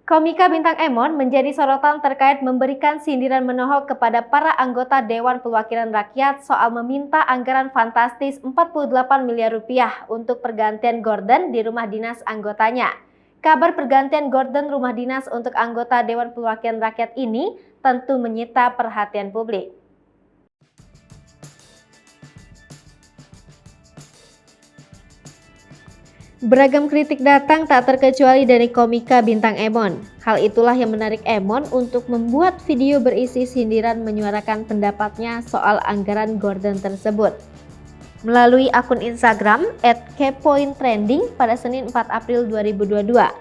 Komika bintang Emon menjadi sorotan terkait memberikan sindiran menohok kepada para anggota Dewan Perwakilan Rakyat soal meminta anggaran fantastis 48 miliar rupiah untuk pergantian gorden di rumah dinas anggotanya. Kabar pergantian gorden rumah dinas untuk anggota Dewan Perwakilan Rakyat ini tentu menyita perhatian publik. Beragam kritik datang tak terkecuali dari komika bintang Emon. Hal itulah yang menarik Emon untuk membuat video berisi sindiran menyuarakan pendapatnya soal anggaran gorden tersebut. Melalui akun Instagram @kepointrending pada Senin 4 April 2022.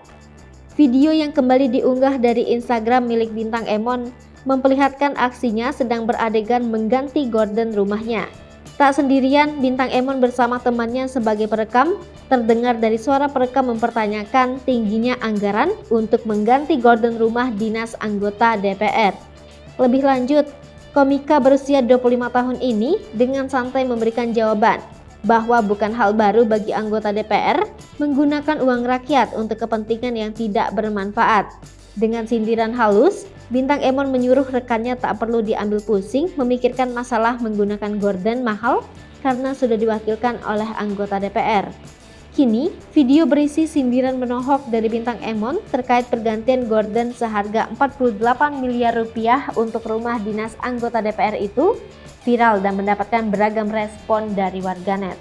Video yang kembali diunggah dari Instagram milik bintang Emon memperlihatkan aksinya sedang beradegan mengganti gorden rumahnya. Tak sendirian, bintang Emon bersama temannya sebagai perekam, terdengar dari suara perekam mempertanyakan tingginya anggaran untuk mengganti gorden rumah dinas anggota DPR. Lebih lanjut, komika berusia 25 tahun ini dengan santai memberikan jawaban bahwa bukan hal baru bagi anggota DPR menggunakan uang rakyat untuk kepentingan yang tidak bermanfaat. Dengan sindiran halus, bintang Emon menyuruh rekannya tak perlu diambil pusing memikirkan masalah menggunakan gorden mahal karena sudah diwakilkan oleh anggota DPR. Kini, video berisi sindiran menohok dari bintang Emon terkait pergantian gorden seharga 48 miliar rupiah untuk rumah dinas anggota DPR itu viral dan mendapatkan beragam respon dari warganet.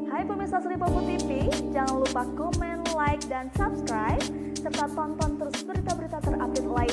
Hai pemirsa Sri Popo TV, jangan lupa komen, like, dan subscribe, serta tonton terus berita-berita terupdate lainnya.